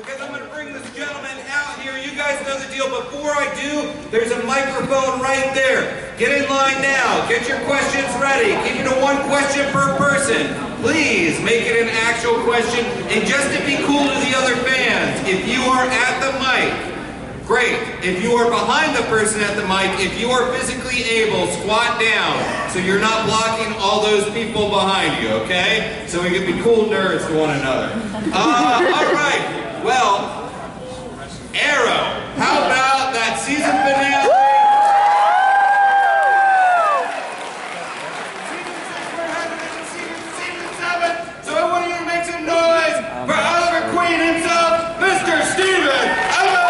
because I'm going to bring this gentleman out here. You guys know the deal. Before I do, there's a microphone right there. Get in line now. Get your questions ready. Keep it to one question per person. Please make it an actual question. And just to be cool to the other fans, if you are at the mic, great. If you are behind the person at the mic, if you are physically able, squat down so you're not blocking all those people behind you, okay? So we can be cool nerds to one another. All right. Well, Arrow, how about that season finale? Season 7. So I want you to make some noise for Oliver Queen himself, Mr. Steven Amell.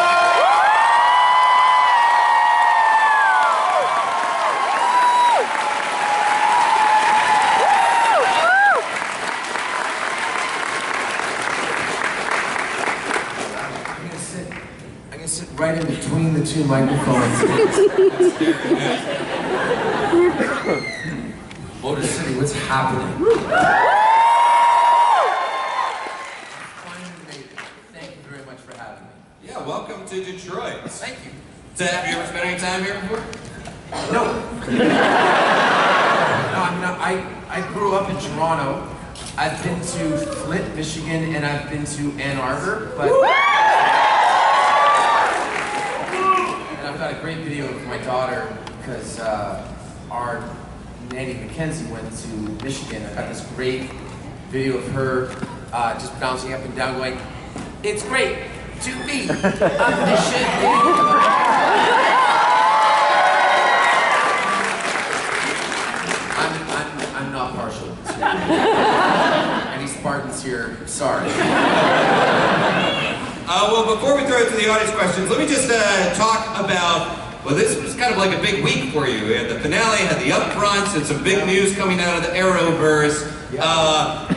Right in between the two microphones. Motor City, what's happening? Finally made it. Thank you very much for having me. Yeah, welcome to Detroit. Thank you. So have you ever spent any time here before? No. No, I grew up in Toronto. I've been to Flint, Michigan, and I've been to Ann Arbor, but I've got a great video of my daughter because our nanny Mackenzie went to Michigan. I got this great video of her just bouncing up and down going, "It's great to be a Michigan." I'm not partial to any Spartans here, sorry. Well, before we throw it to the audience questions, let me just talk about, well, this was kind of like a big week for you. We had the finale, had the upfronts, and some big news coming out of the Arrowverse.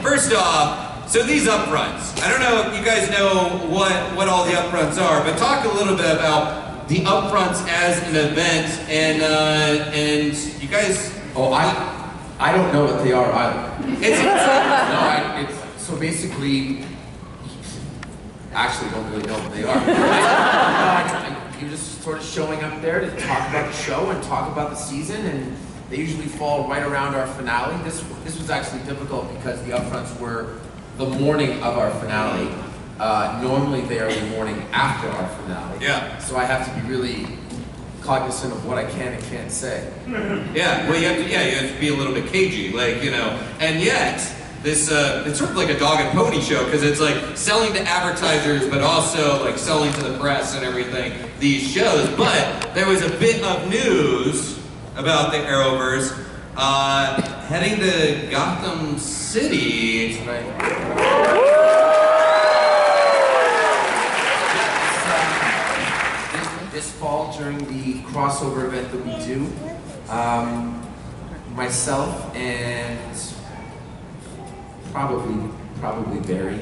First off, so these upfronts, I don't know if you guys know what all the upfronts are, but talk a little bit about the upfronts as an event, and you guys... Oh, I don't know what they are either. It's so basically, actually don't really know what they are. You're just sort of showing up there to talk about the show and talk about the season, and they usually fall right around our finale. This was actually difficult because the upfronts were the morning of our finale. Normally they are the morning after our finale. Yeah. So I have to be really cognizant of what I can and can't say. Yeah, well, you have to be a little bit cagey, like, you know, and yet, this, it's sort of like a dog and pony show, because it's like selling to advertisers, but also like selling to the press and everything, these shows. But there was a bit of news about the Arrowverse, heading to Gotham City. That's right. This fall, during the crossover event that we do, myself and probably Barry,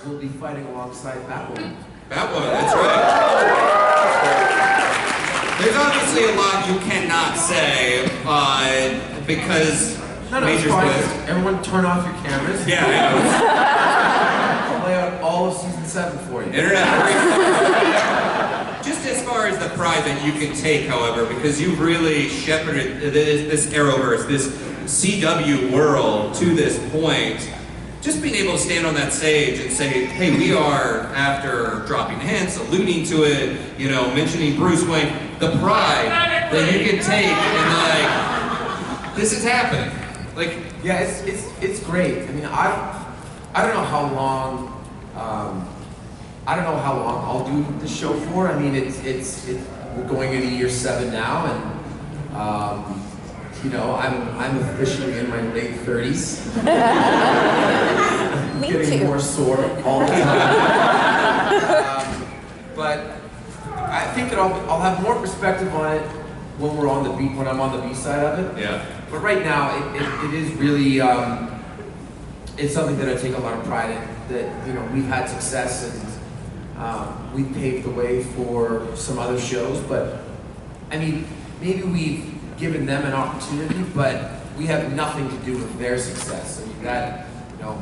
we'll be fighting alongside Batwoman. Batwoman, that's right. There's obviously a lot you cannot say, because major spoilers. Everyone turn off your cameras. Yeah, yeah. Play out all of season 7 for you. Internet. Just as far as the pride that you can take, however, because you've really shepherded this Arrowverse, this CW world to this point, just being able to stand on that stage and say, hey, we are, after dropping hints, alluding to it, you know, mentioning Bruce Wayne, the pride that you can take and like, this is happening. Like, yeah, it's great. I mean, I don't know how long. I don't know how long I'll do the show for. I mean, we're going into year 7 now, and you know, I'm officially in my late 30s. Me Getting too. more sore all the time. But I think that I'll have more perspective on it when we're on the B, when I'm on the B side of it. yeah. But right now, it is really, it's something that I take a lot of pride in. That, you know, we've had success and we've paved the way for some other shows. But I mean, maybe we've given them an opportunity, but we have nothing to do with their success. I mean, know,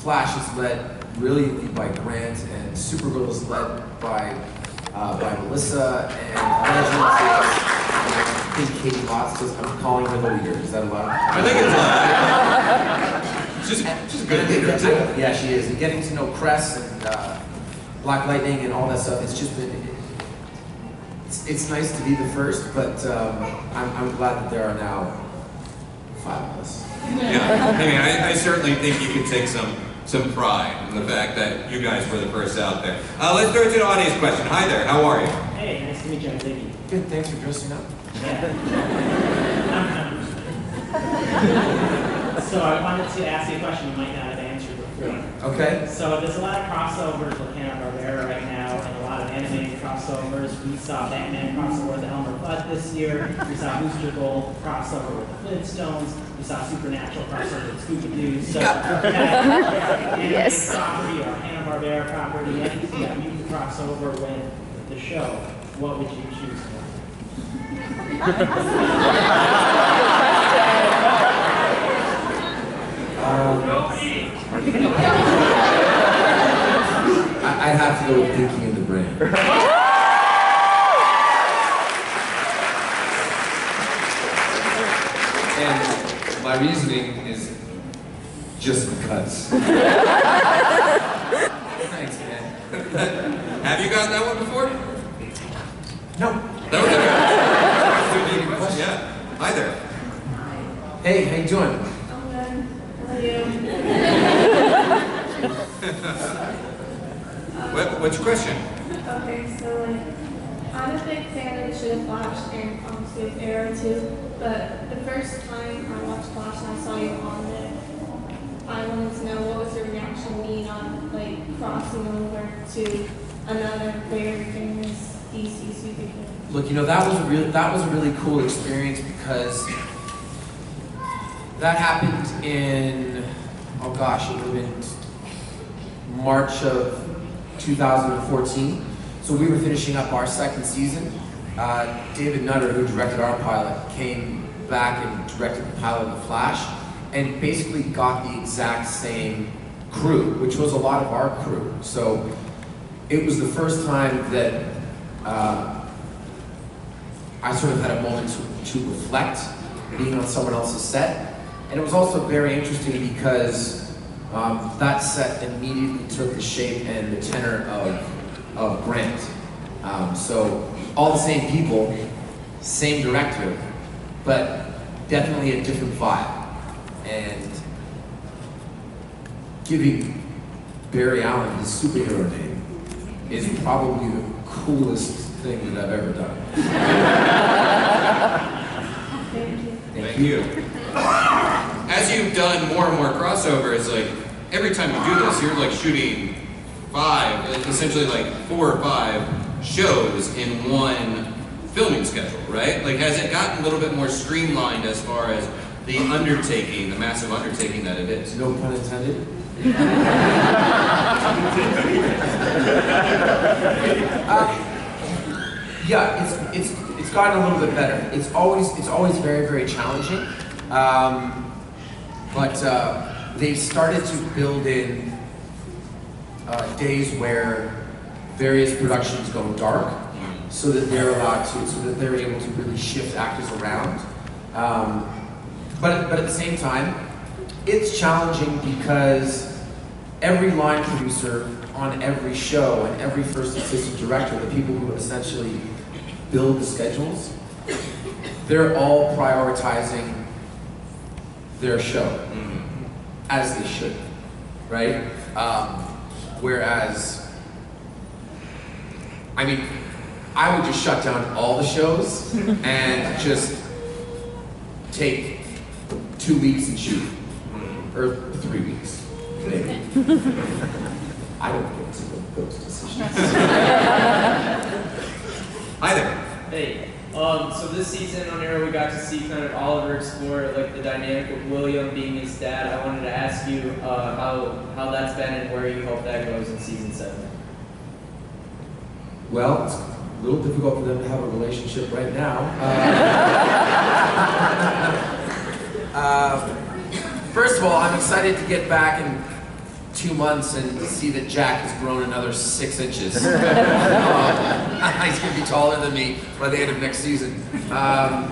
Flash is led really by Grant, and Supergirl is led by Melissa, and Legends is Katie Watts. I'm calling her the leader. Is that allowed? I think it's allowed. She's a good leader too. Yeah, she is. And getting to know Cress and Black Lightning and all that stuff, it's just been, it's nice to be the first, but I'm glad that there are now 5 of us. Yeah, I mean, I certainly think you can take some pride in the fact that you guys were the first out there. Let's throw it to an audience question. Hi there, how are you? Hey, nice to meet you. I'm Ziggy. Good, thanks for dressing up. Yeah. So I wanted to ask you a question you might not have answered before. Okay. So there's a lot of crossovers with Hanna-Barbera right now, and a lot of animated crossovers. We saw Batman crossover with Elmer Fudd this year. We saw Booster Gold crossover with the Flintstones. We saw Supernatural crossover with Scooby-Doo. So animated property or Hanna-Barbera property, anything that you could crossover with the show, what would you choose for? I'd have to go with Pinky and the Brain. And my reasoning is just because. Thanks, man. Have you gotten that one before? No. That was a good question. Yeah. Hi there. Hey, how you doing? I'm good. How are you? What's your question? Okay, so like, I'm a big fan of the show Flash and obviously of Arrow too, but the first time I watched Flash and I saw you on there, I wanted to know what was your reaction being on like crossing over to another very famous DC superhero. Look, you know, that was a really cool experience because that happened in, oh gosh, it would have been March of 2014. So we were finishing up our second season. David Nutter, who directed our pilot, came back and directed the pilot of The Flash, and basically got the exact same crew, which was a lot of our crew. So it was the first time that I sort of had a moment to reflect being on someone else's set. And it was also very interesting because that set immediately took the shape and the tenor of Grant. So all the same people, same director, but definitely a different vibe. And giving Barry Allen his superhero name is probably the coolest thing that I've ever done. Thank you. Thank you. As you've done more and more crossovers, like every time you do this, you're like shooting 5, essentially like 4 or 5 shows in one filming schedule, right? Like, has it gotten a little bit more streamlined as far as the undertaking, the massive undertaking that it is? No pun intended. Yeah, it's gotten a little bit better. It's always very, very challenging, but they've started to build in days where various productions go dark, so that they're able to really shift actors around. But at the same time, it's challenging because every line producer on every show and every first assistant director, the people who essentially build the schedules, they're all prioritizing their show, as they should, right? Whereas, I mean, I would just shut down all the shows and just take 2 weeks and shoot, or 3 weeks, maybe. I don't get to those decisions. Hi there. Hey, so this season on Arrow we got to see kind of Oliver explore like the dynamic of William being his dad. I wanted to ask you how that's been and where you hope that goes in season 7. Well, it's a little difficult for them to have a relationship right now. First of all, I'm excited to get back in 2 months and to see that Jack has grown another 6 inches. He's gonna be taller than me by the end of next season. I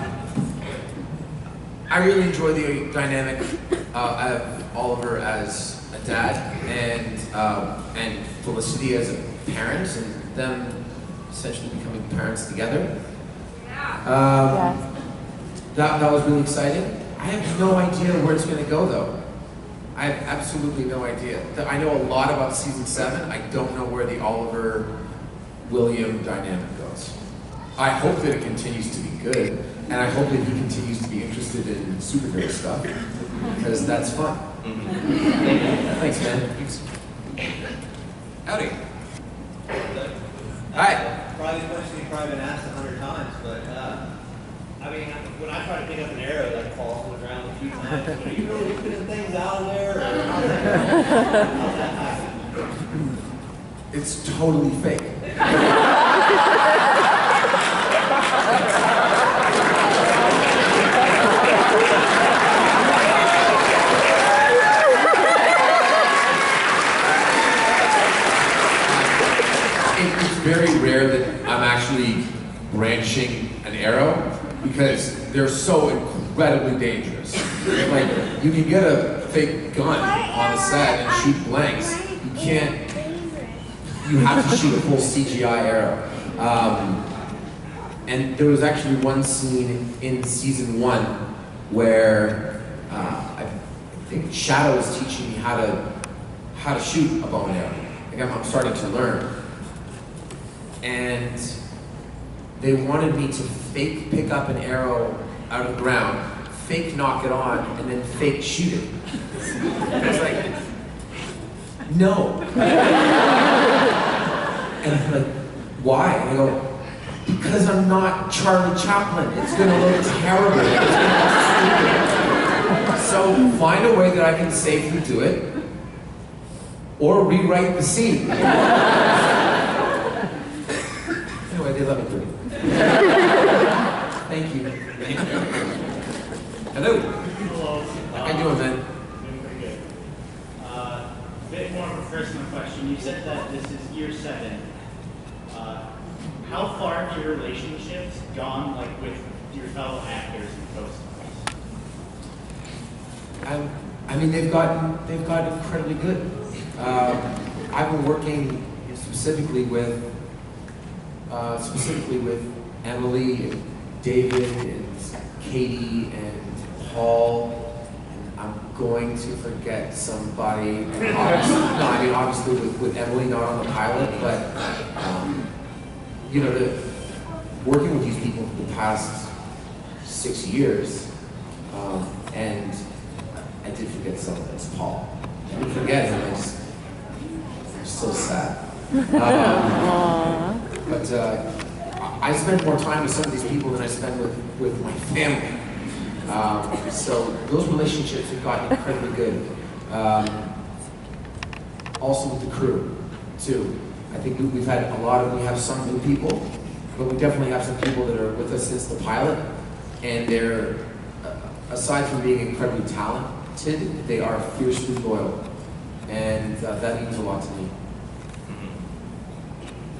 really enjoy the dynamic of Oliver as a dad and Felicity as a parent, and them essentially becoming parents together. That was really exciting. I have no idea where it's going to go, though. I have absolutely no idea. I know a lot about season 7. I don't know where the Oliver-William dynamic goes. I hope that it continues to be good, and I hope that he continues to be interested in superhero stuff, because that's fun. Thanks, man. Howdy. Hi. Probably the question you've probably been asked 100 times, but I mean, when I try to pick up an arrow that falls on the ground a few times, are you really putting things out of there, or how's that happen? It's totally fake. It's very rare that I'm actually branching an arrow because they're so incredibly dangerous. Like, you can get a fake gun on the set and shoot blanks. You have to shoot a full CGI arrow. And there was actually one scene in season 1 where I think Shadow was teaching me how to shoot a bow and arrow. Like, I'm starting to learn. And they wanted me to fake pick up an arrow out of the ground, fake knock it on, and then fake shoot it. I was like, no. And I'm like, why? And I go, because I'm not Charlie Chaplin. It's gonna look terrible. It's gonna look stupid. So find a way that I can safely do it, or rewrite the scene. Anyway, they let me do it. Thank you. Hello. Hello. How you doing, man? Doing pretty good. A bit more of a personal question. You said that this is year 7. How far have your relationships gone, like with your fellow actors and co-stars? I mean, they've gotten incredibly good. I've been working specifically with Emily and David and Katie and Paul. And I'm going to forget somebody. Obviously with Emily not on the pilot, but you know, working with these people for the past 6 years, and I did forget someone. It's Paul. I didn't forget him. I'm so sad. But I spend more time with some of these people than I spend with my family. So those relationships have gotten incredibly good. Also with the crew, too. I think we have some new people, but we definitely have some people that are with us since the pilot, and they're, aside from being incredibly talented, they are fiercely loyal, and that means a lot to me.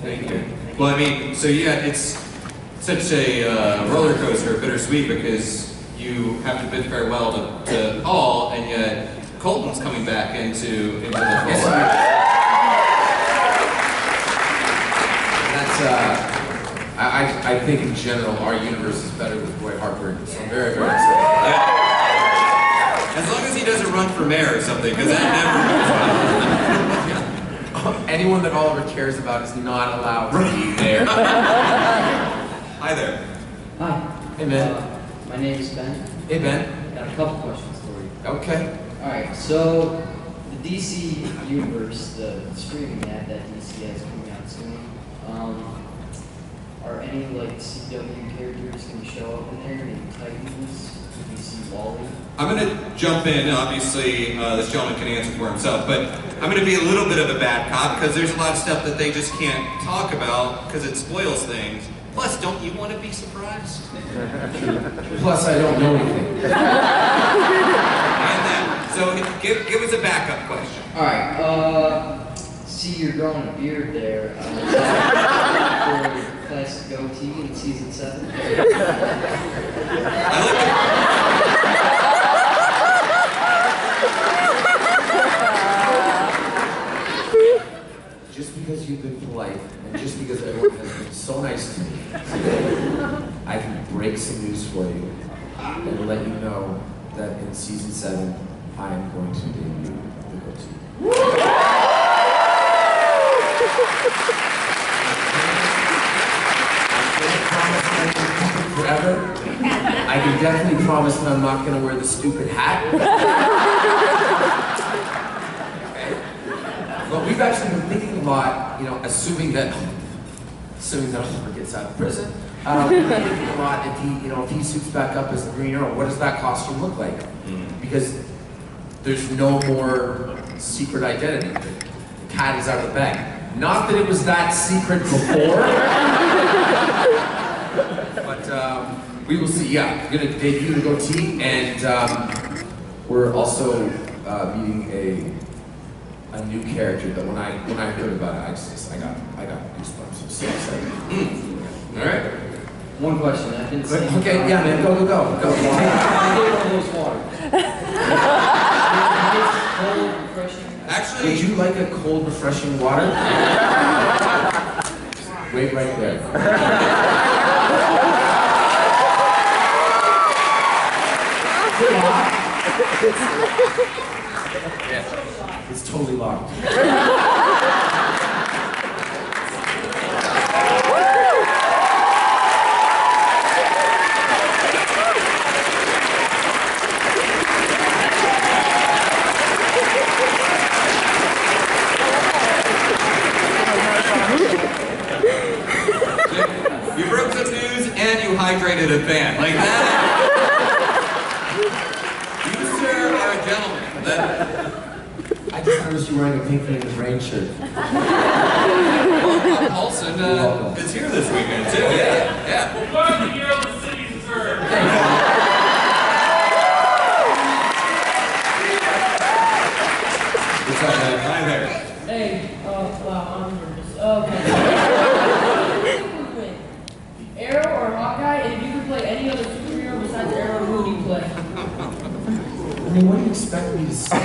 Thank you. Well, I mean, so yeah, it's such a roller coaster, bittersweet, because you have to bid farewell to Paul, and yet Colton's coming back into the fold. I think in general our universe is better with Roy Harper, so I'm very, very excited. Yeah. As long as he doesn't run for mayor or something, because that never. Anyone that Oliver cares about is not allowed to be there. Hi there. Hi. Hey, man. My name is Ben. Hey, Ben. Got a couple questions for you. Okay. Alright, so the DC universe, the streaming ad that DC has coming out soon, are any like CW characters going to show up in there? Any Titans? DC Wally? I'm going to jump in. Obviously, this gentleman can answer for himself, but I'm going to be a little bit of a bad cop because there's a lot of stuff that they just can't talk about because it spoils things. Plus, don't you want to be surprised? Plus, I don't know anything. And that. So Give us a backup question. All right. See, you're growing a beard there. For classic goatee in season 7. Just because you've been polite, and just because everyone has been so nice to me, I can break some news for you and let you know that in season 7, I am going to debut the goatee. Forever. I can definitely promise that I'm not going to wear the stupid hat. Okay. But we've actually been thinking a lot, you know, assuming that Oliver gets out of prison. We've been thinking a lot if he suits back up as the Green Arrow, what does that costume look like? Because there's no more secret identity. The cat is out of the bag. Not that it was that secret before. But we will see. Yeah, we're gonna debut the goatee, and we're also meeting a new character that when I heard about it, I got goosebumps. I'm so excited. All right. One question. I've been saying. Okay, yeah, man, go. I get all those water. Cold, refreshing. Actually, would you like a cold, refreshing water? Wait right there. Yeah, it's totally locked. you broke some news and you hydrated a fan. Like that. You, sir, are a gentleman. I just noticed you wearing a Pink in the Rain shirt. Well, Paulson is here this weekend too. Yeah. Welcome to Year of the City, sir. What's up, man? Hi there. Hey, wow, I'm nervous. Okay. Arrow or Hawkeye, and if you could play any other superhero besides Arrow, who would you play? I mean, what do you expect me to say?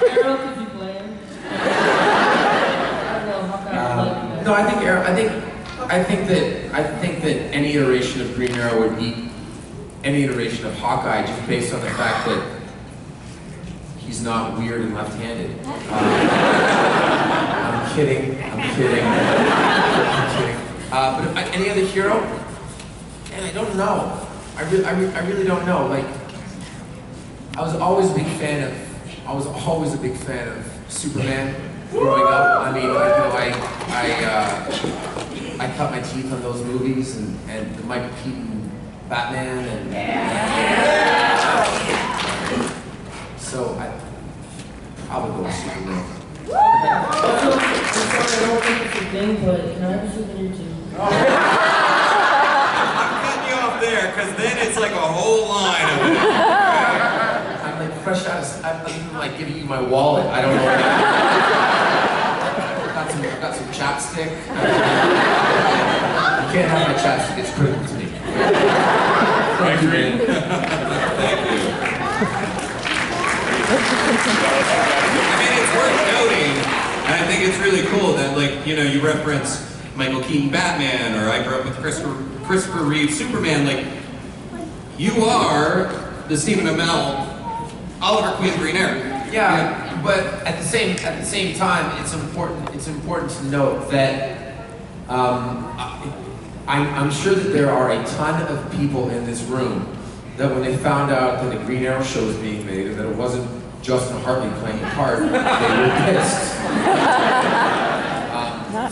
Arrow, could you play him? I don't know, Hawkeye. No, I think Arrow. I think that any iteration of Green Arrow would beat any iteration of Hawkeye just based on the fact that he's not weird and left-handed. I'm kidding. But any other hero? And I don't know. I really don't know. Like, I was always a big fan of Superman growing up. I mean, I cut my teeth on those movies and the Michael Keaton Batman and so I probably go with Superman. I'm sorry, I don't think it's a thing, but can I have a souvenir too? I'm cutting you off there because then it's like a whole line of it. I'm like fresh out of, I'm even like giving you my wallet. I don't know. I've got some chapstick. You can't have my chapstick, it's critical to me. Thank you, man. Thank you. I mean, it's worth noting, and I think it's really cool that, like, you know, you reference Michael Keaton Batman, or I grew up with Christopher Reeve Superman. Like, you are the Stephen Amell Oliver Queen Green Arrow. Yeah, but at the same time, it's important to note that I'm sure that there are a ton of people in this room that when they found out that a Green Arrow show was being made and that it wasn't Justin Hartley playing a part, they were pissed.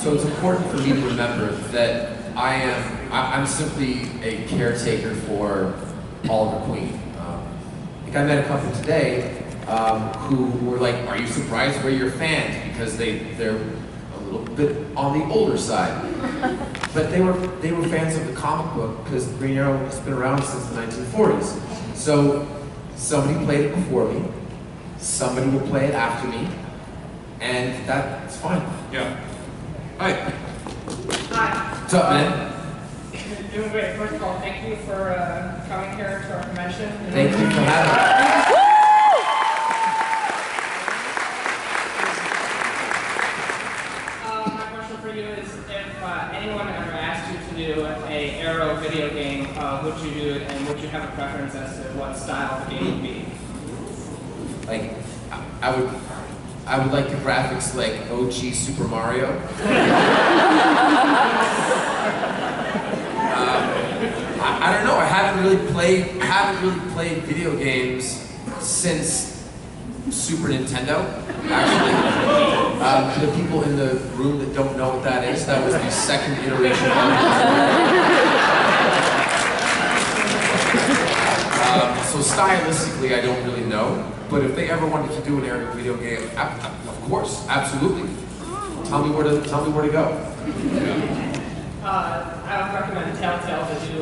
So it's important for me to remember that I'm simply a caretaker for Oliver Queen. Like I met a couple today who were like, "Are you surprised we're your fans?" Because they're a little bit on the older side, but they were fans of the comic book because Green Arrow has been around since the 1940s. So somebody played it before me, somebody will play it after me, and that's fine. Yeah. Hi. Hi. What's up, man? You're doing great. First of all, thank you for coming here to our convention. Thank you for having me. My question for you is, if anyone ever asked you to do a Arrow video game, would you do it, and would you have a preference as to what style the game would be? Like, I would like the graphics like OG Super Mario. I don't know. I haven't really played video games since Super Nintendo. Actually, for the people in the room that don't know what that is, that was the second iteration of it. So stylistically, I don't really know. But if they ever wanted to do an Arrow video game, of course, absolutely. Tell me where to go. I would recommend Telltale to do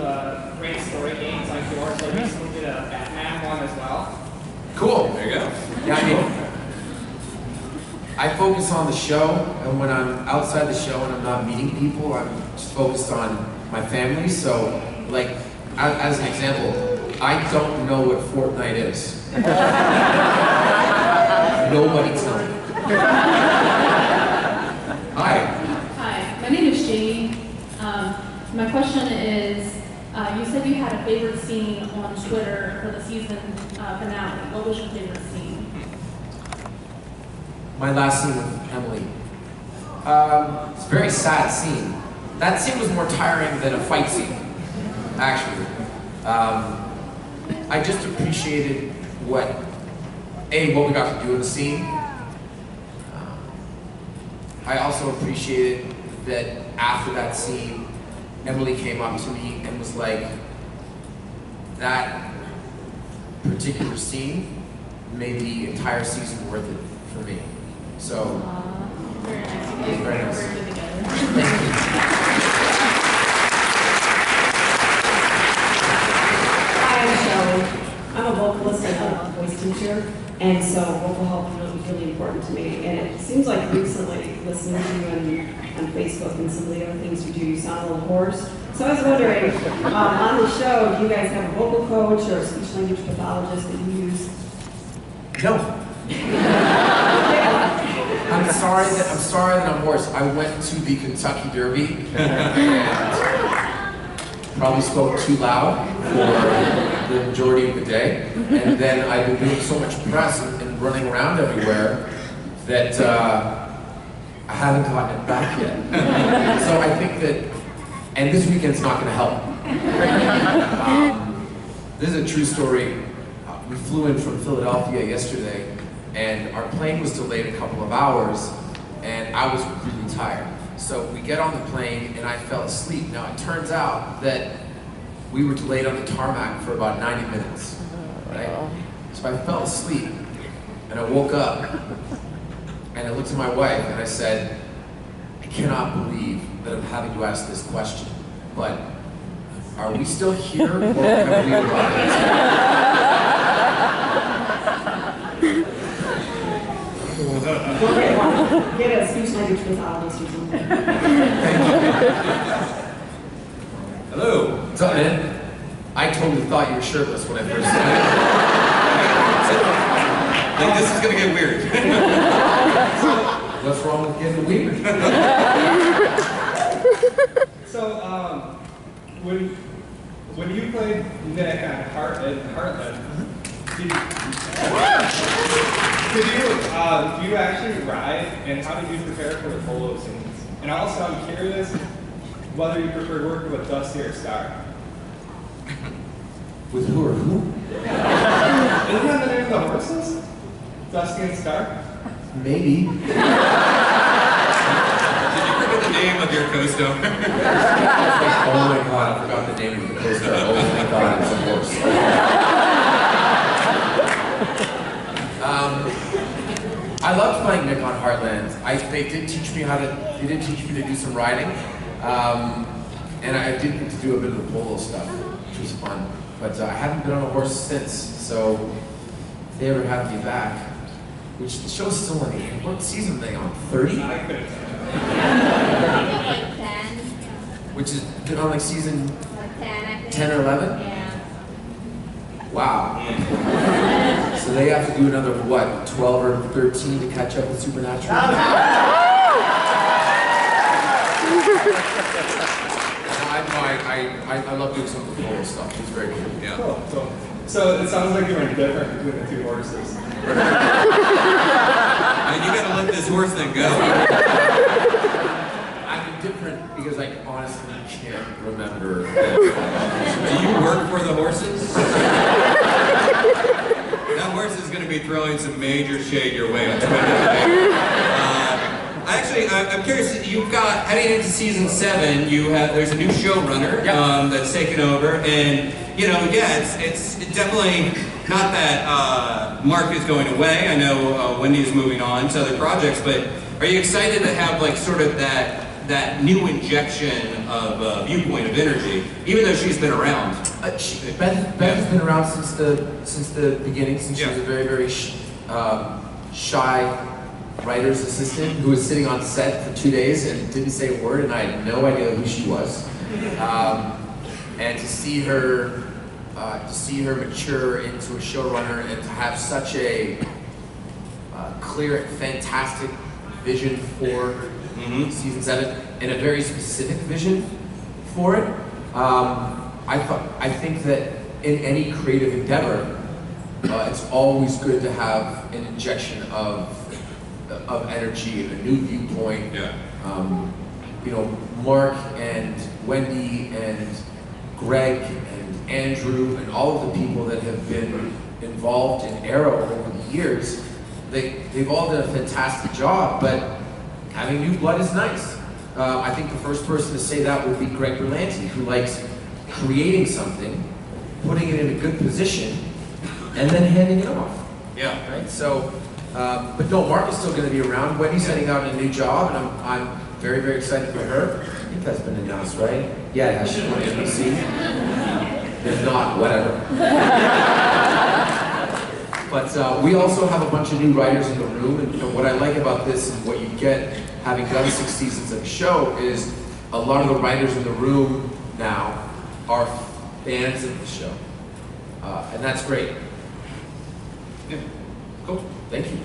great story games like yours. They recently did a Batman one as well. Cool. There you go. Yeah, I mean, I focus on the show, and when I'm outside the show and I'm not meeting people, I'm just focused on my family. So, like, as an example, I don't know what Fortnite is. Nobody tell me. Hi. Hi, my name is Jamie. My question is, you said you had a favorite scene on Twitter for the season finale. What was your favorite scene? My last scene with Emily. It's a very sad scene. That scene was more tiring than a fight scene, actually. I just appreciated what we got to do in the scene. I also appreciated that after that scene, Emily came up to me and was like, that particular scene made the entire season worth it for me. So, Very nice. You it was very nice. worked together. Thank you. Hi, I'm Shelley. I'm a vocalist and a voice teacher, and so vocal health is really important to me. And it seems like recently, listening to you on Facebook and some of the other things you do, you sound a little hoarse. So I was wondering, on the show, do you guys have a vocal coach or a speech language pathologist that you use? No. I'm sorry that I'm hoarse. I went to the Kentucky Derby and probably spoke too loud for the majority of the day. And then I've been doing so much press and running around everywhere that I haven't gotten it back yet. So I think that, and this weekend's not going to help. This is a true story. We flew in from Philadelphia yesterday, and our plane was delayed a couple of hours, and I was really tired. So we get on the plane, and I fell asleep. Now, it turns out that we were delayed on the tarmac for about 90 minutes, right? So I fell asleep, and I woke up, and I looked at my wife, and I said, I cannot believe that I'm having to ask this question, but are we still here, or have we arrived? Get a speech language pathologist or something. Hello. What's up, man? I totally thought you were shirtless when I first started. Like, this is gonna get weird. What's wrong with getting weird? So, when you played Nick on Heartland, do you actually ride, and how did you prepare for the polo scenes? And also, I'm curious whether you prefer working with Dusty or Star. With who or who? Isn't that the name of the horses? Dusty and Star? Maybe. Did you forget the name of your co-star? Oh my god, I forgot the name of the co-star. Oh my god, it's a horse. I loved playing Nick on Heartland. They did teach me to do some riding. And I did get to do a bit of the polo stuff, which was fun. but I haven't been on a horse since. So if they ever have me back, which the show's still on what season are they on? 30? Like 10. Which is been on like season Like 10, I think. 10 or 11? Yeah. Wow. So they have to do another, what, 12 or 13 to catch up with Supernatural? I love doing some of the Polo stuff. It's very cool. Yeah. Cool. So it sounds like you're indifferent between the two horses. And you gotta let this horse thing go. I'm indifferent because I honestly can't remember. Do you work for the horses? That horse is going to be throwing some major shade your way on Twitter today. I'm curious. You've got heading into season 7. There's a new showrunner that's taken over, and it's definitely not that Mark is going away. I know Wendy is moving on to other projects, but are you excited to have like sort of that new injection of viewpoint of energy, even though she's been around? Beth has been around since the beginning, since she was a very, very shy writer's assistant who was sitting on set for 2 days and didn't say a word, and I had no idea who she was. And to see her mature into a showrunner and to have such a clear, fantastic vision for season 7 and a very specific vision for it. I think that in any creative endeavor, it's always good to have an injection of energy, a new viewpoint. Mark and Wendy and Greg and Andrew and all of the people that have been involved in Arrow over the years, they've all done a fantastic job, but having new blood is nice. I think the first person to say that would be Greg Berlanti, who likes creating something, putting it in a good position, and then handing it off. Yeah. Right? So, but no, Mark is still going to be around. Wendy's heading out on a new job, and I'm very, very excited for her. I think that's been announced, right? Yeah, she's on NBC. If not, whatever. But we also have a bunch of new writers in the room, and what I like about this and what you get having done 6 seasons of the show is a lot of the writers in the room now are fans of the show. And that's great. Yeah. Cool. Thank you.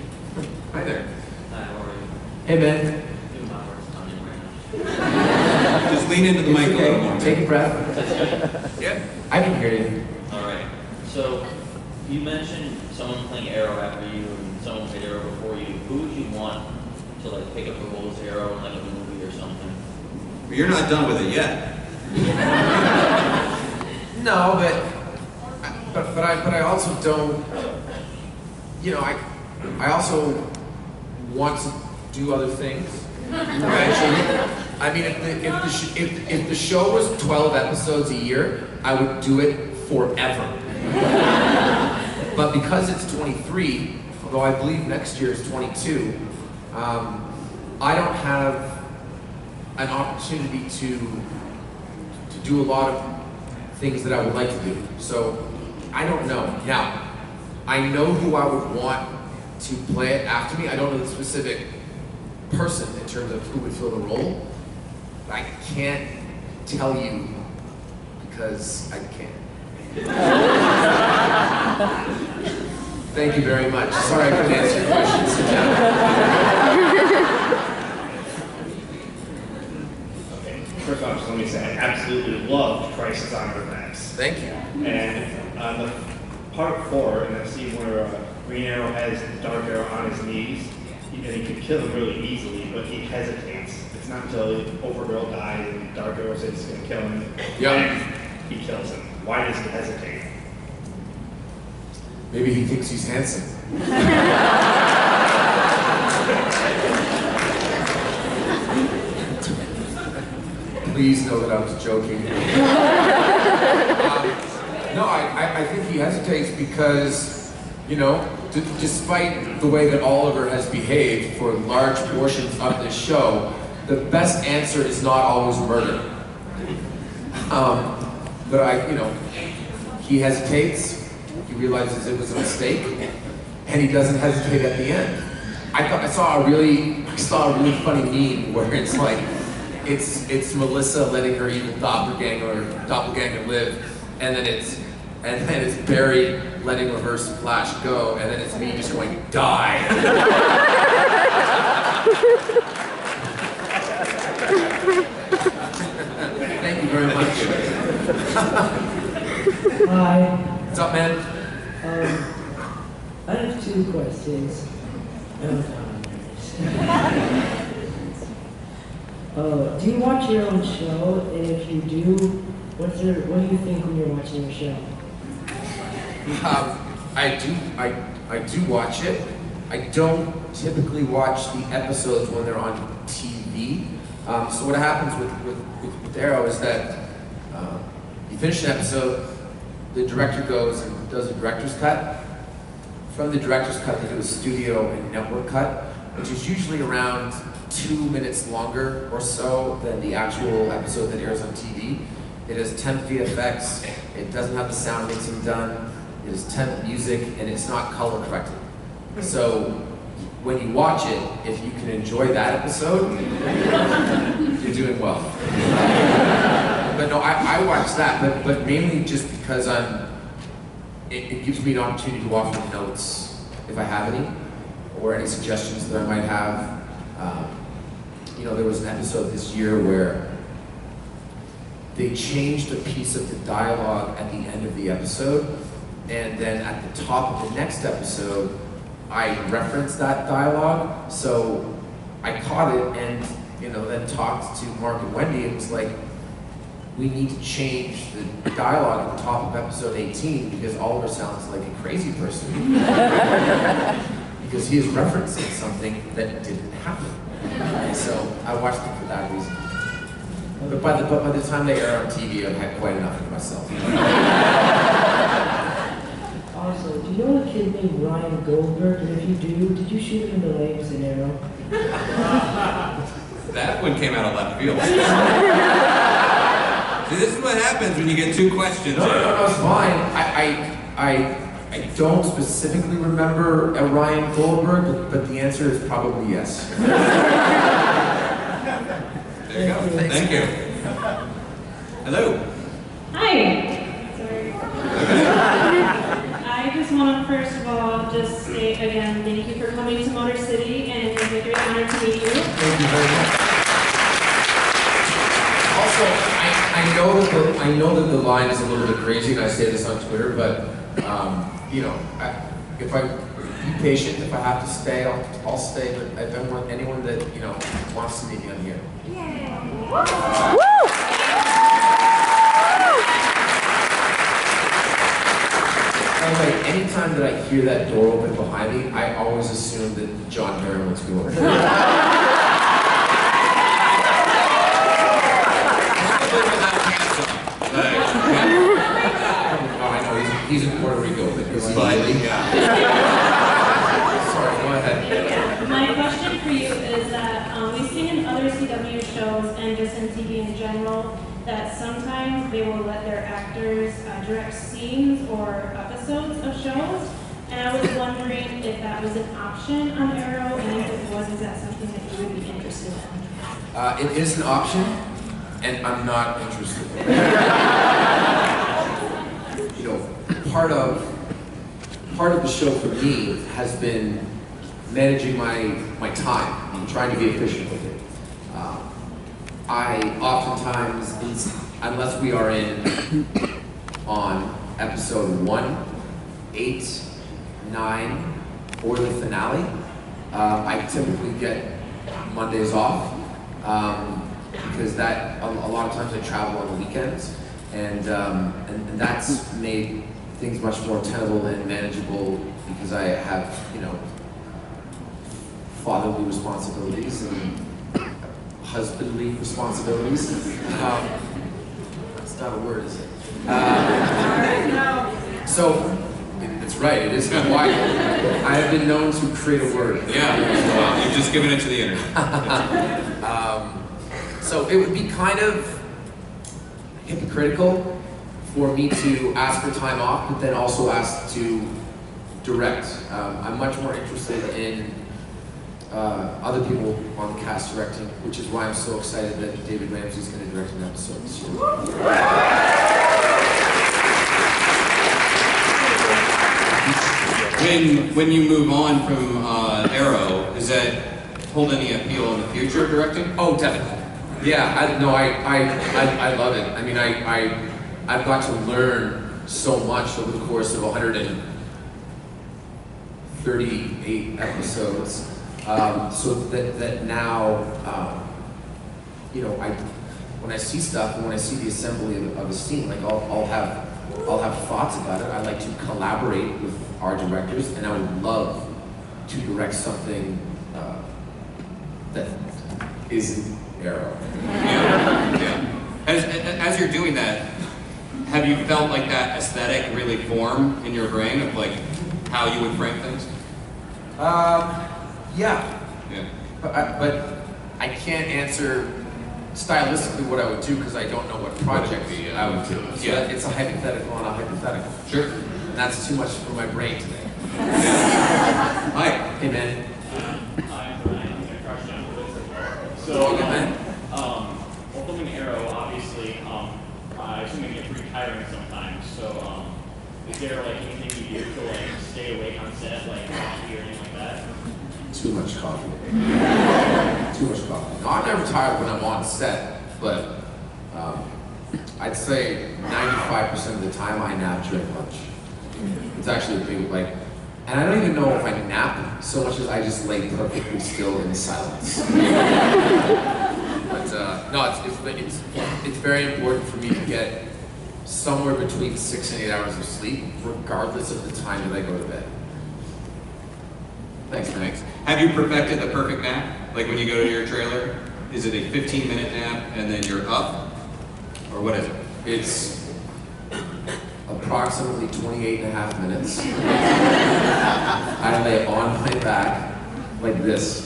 Hi there. Hi, how are you? Hey, man. Doing my worst on it right now. Just lean into the mic a little more. Take a breath. Yeah. I can hear you. All right. So, you mentioned someone playing Arrow after you and someone played Arrow before you. Who would you want to like pick up the role as Arrow in like a movie or something? Well, you're not done with it yet. No, but I also don't. I also want to do other things. I mean, if the show was 12 episodes a year, I would do it forever. But because it's 23, although I believe next year is 22, I don't have an opportunity to do a lot of things that I would like to do. So I don't know. Now, I know who I would want to play it after me. I don't know the specific person in terms of who would fill the role. I can't tell you because I can't. Thank you very much. Sorry I couldn't answer your question. Sit down. Okay, first off, just let me say I absolutely loved Crisis on Earth X. Thank you. And on the part 4, in that scene where Green Arrow has Dark Arrow on his knees, and he could kill him really easily, but he hesitates. It's not until Overgirl dies and Dark Arrow says he's going to kill him, and he kills him. Why does he hesitate? Maybe he thinks he's handsome. Please know that I was joking. No, I think he hesitates because, despite the way that Oliver has behaved for large portions of this show, the best answer is not always murder. But he hesitates, he realizes it was a mistake, and he doesn't hesitate at the end. I saw a really funny meme where it's like, it's Melissa letting her evil doppelganger live, and then it's Barry letting Reverse Flash go, and then it's me just going, die. Thank you very much. Hi. What's up, man? I have two questions. Do you watch your own show? And if you do, what do you think when you're watching your show? I do watch it. I don't typically watch the episodes when they're on TV. So what happens with Arrow is that you finish an episode, the director goes and does a director's cut. From the director's cut, they do a studio and network cut, which is usually around 2 minutes longer or so than the actual episode that airs on TV. It has temp VFX, it doesn't have the sound mixing done, it is temp music, and it's not color corrected. So when you watch it, if you can enjoy that episode, you're doing well. But no, I watch that, but mainly just because it gives me an opportunity to offer notes if I have any, or any suggestions that I might have. There was an episode this year where they changed a piece of the dialogue at the end of the episode, and then at the top of the next episode, I referenced that dialogue, so I caught it and then talked to Mark and Wendy. It was like, we need to change the dialogue at the top of episode 18 because Oliver sounds like a crazy person. Because he is referencing something that didn't happen. So I watched it for that reason. But by the time they air on TV, I've had quite enough of myself. Also, do you know a kid named Ryan Goldberg? And if you do, did you shoot him in the legs in Arrow? That one came out of left field. See, this is what happens when you get two questions. No, it's fine. I don't specifically remember a Ryan Goldberg, but the answer is probably yes. There you go. Thank you. Hello. Hi. Sorry. I just want to first of all just say again, thank you for coming to Motor City, and it was a great honor to meet you. Thank you very much. Also, I know that the line is a little bit crazy, and I say this on Twitter, but if I be patient, if I have to stay, I'll stay. But if anyone that wants to meet me, I'm here. Woo! By the way, anytime that I hear that door open behind me, I always assume that John Barrow's going. He's in Puerto Rico, but he's Sorry, go ahead. My question for you is that we've seen in other CW shows and just in TV in general that sometimes they will let their actors direct scenes or episodes of shows. And I was wondering if that was an option on Arrow, and if it was, is that something that you would be interested in? It is an option, and I'm not interested. Part of the show for me has been managing my time and trying to be efficient with it. I oftentimes, unless we are on episode 1, 8, 9, or the finale, I typically get Mondays off because a lot of times I travel on the weekends, and that's made things much more tenable and manageable because I have, fatherly responsibilities and husbandly responsibilities. That's not a word, is it? So, it's right, it is why I have been known to create a word. Yeah, well, you've just given it to the internet. So it would be kind of hypocritical for me to ask for time off, but then also ask to direct. I'm much more interested in other people on the cast directing, which is why I'm so excited that David Ramsey's going to direct an episode this year. When you move on from Arrow, does that hold any appeal in the future of directing? Oh, definitely. Yeah, I love it. I mean, I've got to learn so much over the course of 138 episodes. So that now, you know, when I see stuff and when I see the assembly of a scene, like I'll have thoughts about it. I like to collaborate with our directors, and I would love to direct something that isn't Arrow. Yeah. As you're doing that, have you felt like that aesthetic really form in your brain of like how you would frame things? Yeah. Yeah. But I can't answer stylistically what I would do because I don't know what project I would do. So Yeah. it's a hypothetical on a hypothetical. Sure. And that's too much for my brain today. Hi. Hey, man. Hi, I'm Brian. I'm a crush on So, man. Well, filming Arrow, obviously, I assume it gets pretty tiring sometimes. So, is there like anything you do to like stay awake on set, like coffee or anything like that? Too much coffee. Too much coffee. No, I'm never tired when I'm on set, but I'd say 95% of the time I nap during lunch. It's actually a big, like, and I don't even know if I nap so much as I just lay perfectly still in silence. But no, it's very important for me to get somewhere between 6 and 8 hours of sleep, regardless of the time that I go to bed. Thanks. Have you perfected the perfect nap? Like when you go to your trailer, is it a 15-minute nap and then you're up? Or what is it? It's approximately 28 and a half minutes. I lay on my back like this.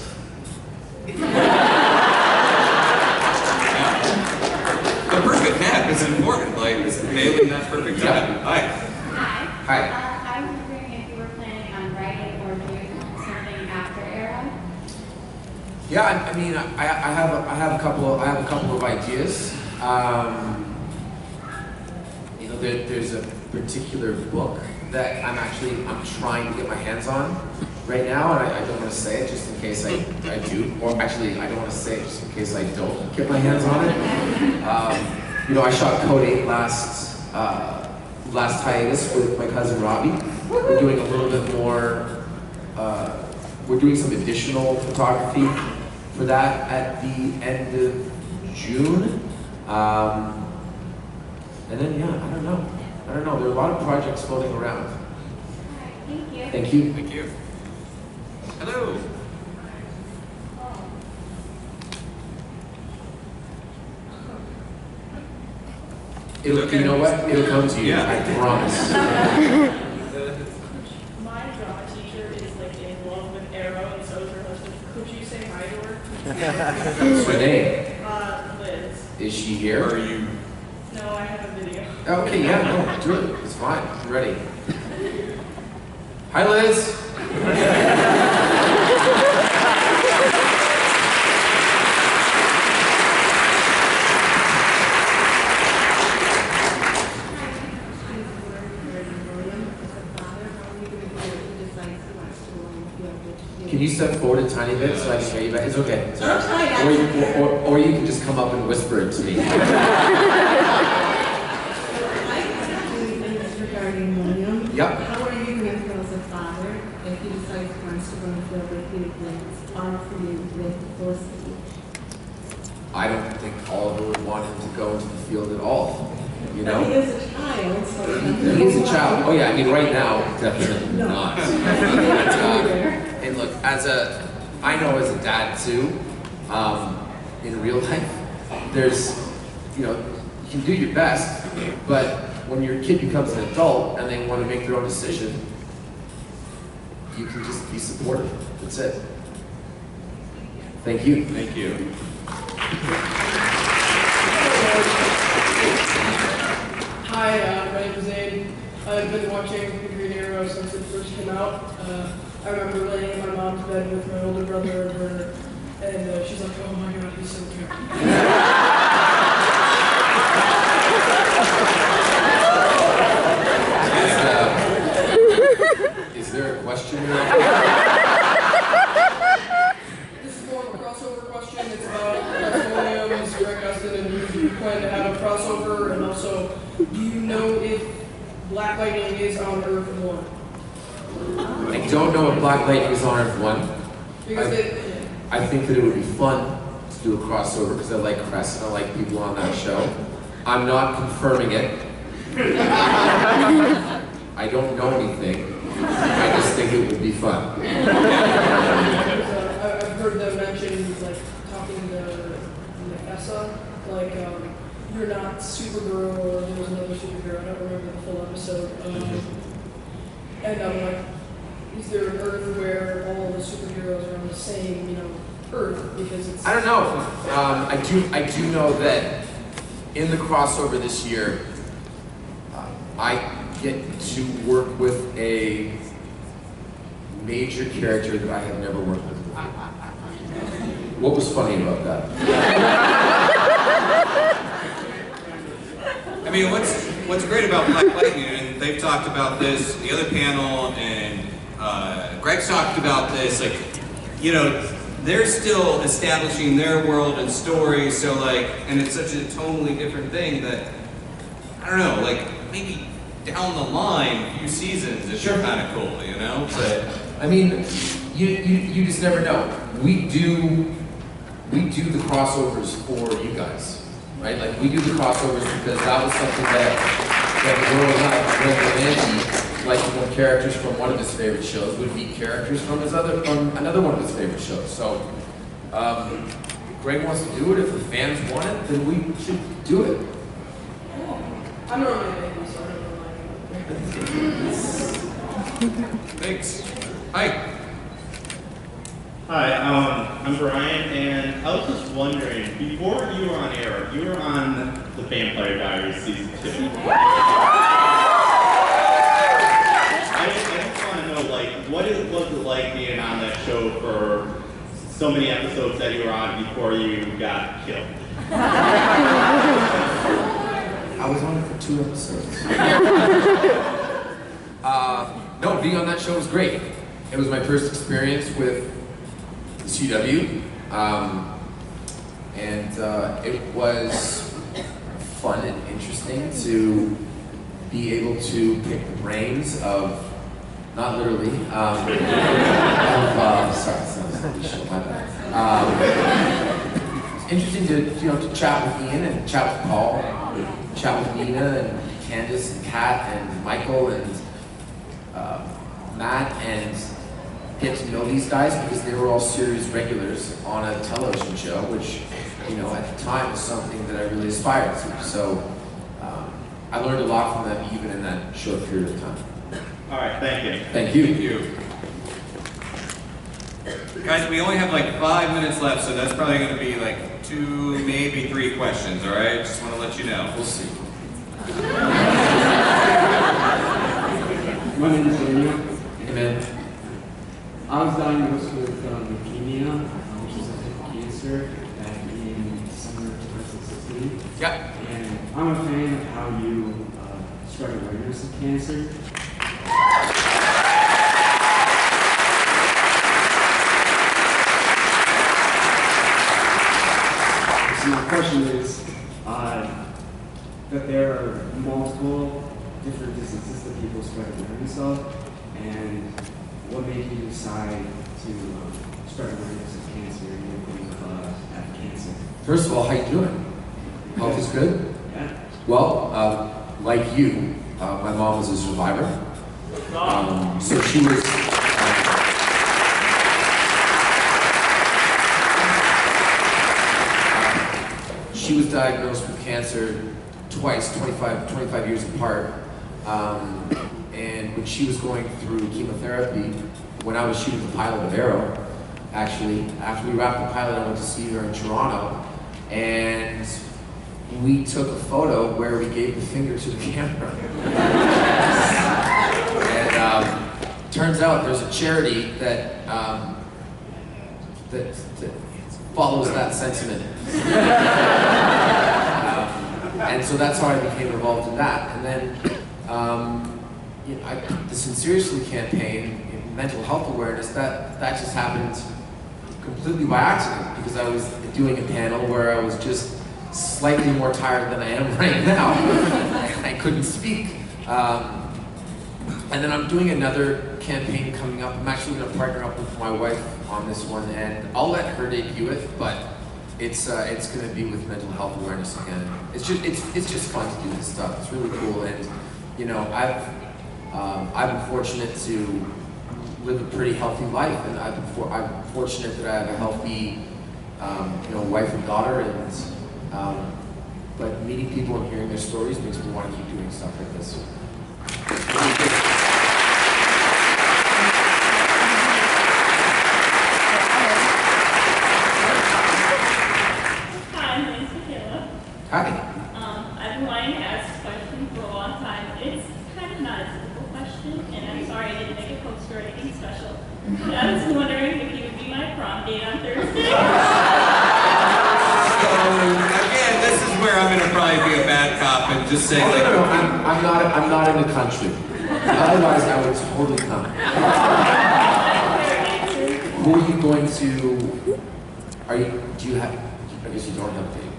The perfect nap is important, like nailing that perfect time. Hi. Hi. I was wondering if you were planning on writing or doing something after Arrow. Yeah, I mean, I have a couple of ideas. You know, there's a particular book that I'm trying to get my hands on right now, and I don't want to say it just in case I do, or actually I don't want to say it just in case I don't get my hands on it. You know, I shot Code 8 last hiatus with my cousin Robbie. We're doing a little bit more. We're doing some additional photography for that at the end of June. And then, yeah, I don't know. There are a lot of projects floating around. Thank you. Thank you. Thank you. Hello. You know what? It'll come to you. Yeah. I promise. My drama teacher is like in love with Arrow, and so is her husband. Could you say hi to her? Renee. Liz. Is she here? Are you? No, I have a video. Okay, yeah, no, do it. It's fine. I'm ready. Hi, Liz. Can you step forward a tiny bit so I can hear you back? It's okay. It's all right. Or you can just come up and whisper it to me. Regarding William. Yep. How are you going to feel as a father if he decides he wants to go and feel that he is far for you with Felicity? I don't think Oliver would want him to go into the field at all. You know? But he is a child, so He is a child. Oh yeah, I mean right now, definitely not. And look, I know as a dad too, in real life, there's, you know, you can do your best, but when your kid becomes an adult and they want to make their own decision, you can just be supportive. That's it. Thank you. Thank you. Hi, Hi, my name is Zane. I've been watching The Green Arrow since it first came out. I remember laying in my mom's bed with my older brother and her, and she's like, oh my god, he's so cute. Is there a question? This is more of a crossover question. It's about Williams, Greg Gustin, and you plan to have a crossover, and also, do you know if Black Lightning is on Earth 1? I don't know if Black Lightning is on Earth 1. Because I think that it would be fun to do a crossover because I like Crest and I like people on that show. I'm not confirming it. I don't know anything. I just think it would be fun. I've heard them mention, like, talking to Nefessa, like, you're not Supergirl, or there was another superhero, I don't remember the full episode. And I'm like, is there an Earth where all the superheroes are on the same, Earth? Because it's... I don't know. I do know that in the crossover this year, I get to work with a major character that I have never worked with before. What was funny about that? I mean, what's great about Black Lightning, and they've talked about this, the other panel, and Greg's talked about this, like, they're still establishing their world and story, so like, and it's such a totally different thing that, I don't know, like, maybe down the line, a few seasons, it's kind of cool, But I mean, you just never know. We do the crossovers for you guys, right? Like we do the crossovers because that was something that growing up, Greg Berlanti, like when characters from one of his favorite shows would meet characters from another one of his favorite shows. So Greg wants to do it. If the fans want it, then we should do it. I'm normally a baby, so I don't know. Thanks. Hi. Hi, I'm Brian, and I was just wondering, before you were on Arrow, you were on The Vampire Diaries Season 2. I just want to know, like, what was it like being on that show for so many episodes that you were on before you got killed? I was on it for 2 episodes. No, being on that show was great. It was my first experience with the CW, and it was fun and interesting to be able to pick the brains of, not literally, sorry, my bad. Interesting to chat with Ian and chat with Paul, chat with Nina and Candace and Kat and Michael and Matt, and get to know these guys because they were all series regulars on a television show, which, at the time was something that I really aspired to. So I learned a lot from them even in that short period of time. All right, thank you. Thank you. Thank you. Guys, we only have like 5 minutes left, so that's probably going to be like 2, maybe 3 questions, all right? Just want to let you know. We'll see. My name is Daniel. Amen. I was diagnosed with leukemia, which is a type of cancer, back in December 2016. Yeah. And I'm a fan of how you spread awareness of cancer. So my question is that there are multiple different diseases that people spread awareness of, and what made you decide to spread awareness of cancer and have cancer? First of all, how you doing? Health is good? Yeah. Well, like you, my mom was a survivor. So she was... she was diagnosed with cancer twice, 25 years apart. And when she was going through chemotherapy, when I was shooting the pilot of Arrow, actually, after we wrapped the pilot, I went to see her in Toronto, and we took a photo where we gave the finger to the camera. And turns out there's a charity that that follows that sentiment. And so that's how I became involved in that. And then you know, the Sincerely campaign, mental health awareness, that just happened completely by accident because I was doing a panel where I was just slightly more tired than I am right now. I couldn't speak. And then I'm doing another campaign coming up. I'm actually going to partner up with my wife on this one, and I'll let her debut it, but it's going to be with mental health awareness again. It's just fun to do this stuff. It's really cool, and you know, I've been fortunate to live a pretty healthy life, and I'm fortunate that I have a healthy, you know, wife and daughter, and but meeting people and hearing their stories makes me want to keep doing stuff like this. Hi. I've been wanting to ask a question for a long time. It's kind of not a typical question, and I'm sorry I didn't make a poster or anything special. But I was wondering if you would be my prom date on Thursday. So, again, this is where I'm going to probably be a bad cop and just say, like, no, I'm not in the country. Otherwise, I would totally come. Who are you going to? Do you have? I guess you don't have a date.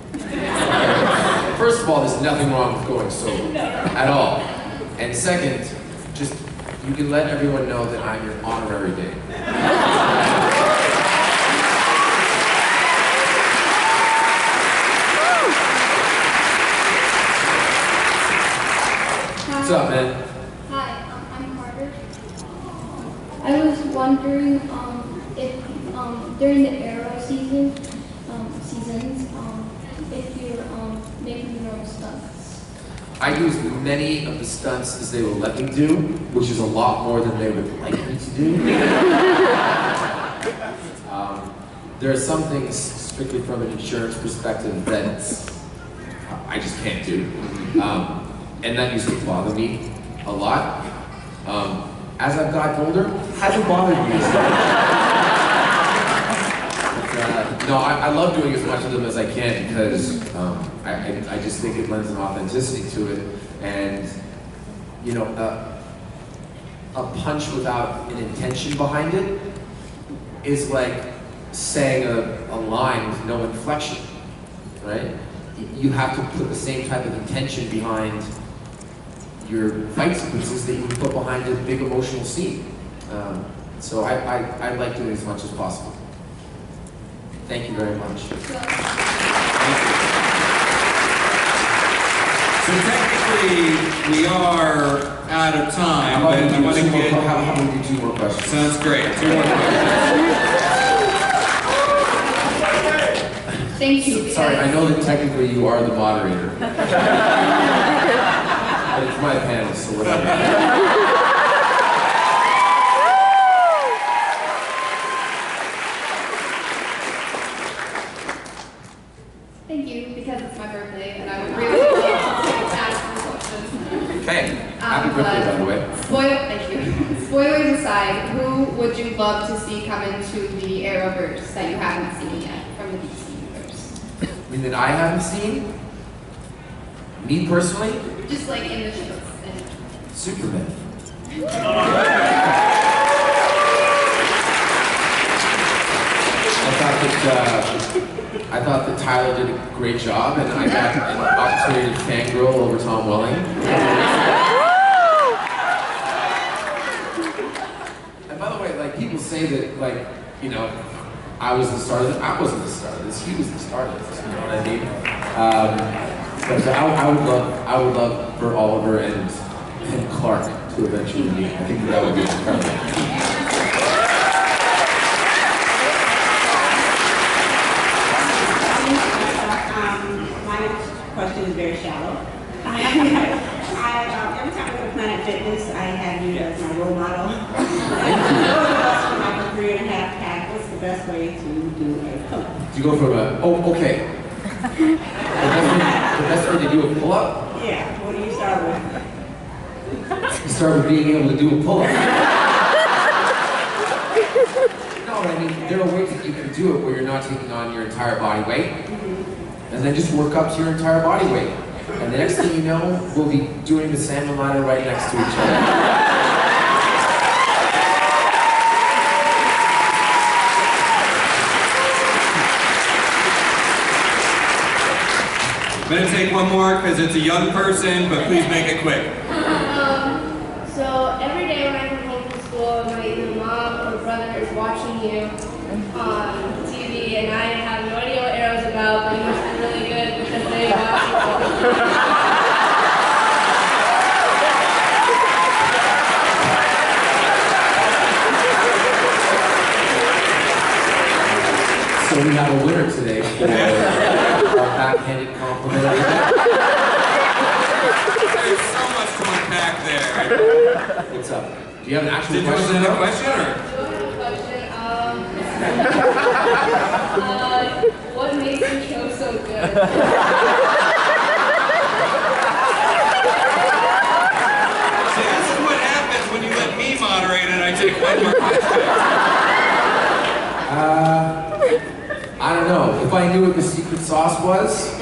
First of all, there's nothing wrong with going solo at all. And second, just you can let everyone know that I'm your honorary date. What's up, man? Hi, I'm Carter. I was wondering if during the Arrow seasons, if you're making your own stunts. I use many of the stunts as they will let me do, which is a lot more than they would like me to do. There are some things, strictly from an insurance perspective, that I just can't do. And that used to bother me a lot. As I've gotten older, it hasn't bothered me as much. No, I love doing as much of them as I can because I just think it lends an authenticity to it. And, you know, a punch without an intention behind it is like saying a line with no inflection, right? You have to put the same type of intention behind your fight sequences that you would put behind a big emotional scene. So I like doing as much as possible. Thank you very much. So technically, we are out of time, but I want to get... How about we do 2 more questions? Sounds great. 2 more questions. Thank you. Sorry, I know that technically you are the moderator. But it's my panel, so whatever. Thank you, because it's my birthday, and I would really love to ask some questions. Okay, happy birthday, by the way. Thank you. Spoilers aside, who would you love to see come into the Arrowverse that you haven't seen yet from the DC universe? I mean, that I haven't seen? Me personally? Just like in the shows. Superman. I thought that Tyler did a great job, and I got an opportunity to fangirl over Tom Welling. And by the way, like, people say that, like, you know, I was the star of this. I wasn't the star of this. He was the star of this. You know what I mean? But I would love for Oliver and Clark to eventually meet. I think that would be incredible. My question is very shallow. Every time I go to Planet Fitness, I have you as my role model. Like a 3.5 pack. What's the best way to do a pull-up? Do you go from a, oh, okay. The best way to do a pull-up? Yeah, what do you start with? You start with being able to do a pull-up. No, I mean, there are ways that you can do it where you're not taking on your entire body weight. And then just work up to your entire body weight. And the next thing you know, we'll be doing the salmon ladder right next to each other. I'm gonna take one more because it's a young person, but please make it quick. So every day when I come home from school, my either mom or brother is watching you on TV, and I have no idea what Arrow's about, but it must be really good because they watch you all the time. So we have a winner today for our backhanded compliment. There's so much to unpack there. What's up? Do you have an actual Did you question? have a question or? What makes the show so good? See, this is what happens when you let me moderate and I take one more question. I don't know. If I knew what the secret sauce was,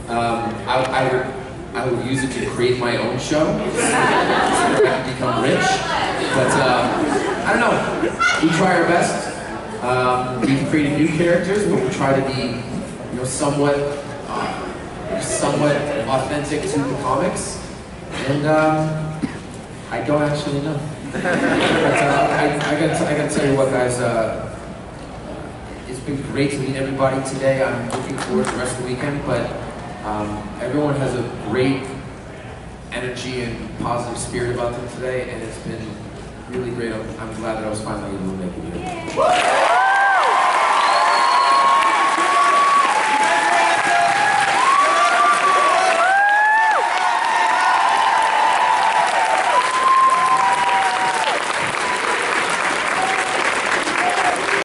I would use it to create my own show so that I can become rich. But I don't know. We try our best. We've created new characters, but we try to be, somewhat authentic to the comics. And I don't actually know. But I gotta tell you what, guys. It's been great to meet everybody today. I'm looking forward to the rest of the weekend, but everyone has a great energy and positive spirit about them today, and it's been really great. I'm glad that I was finally able to make it here.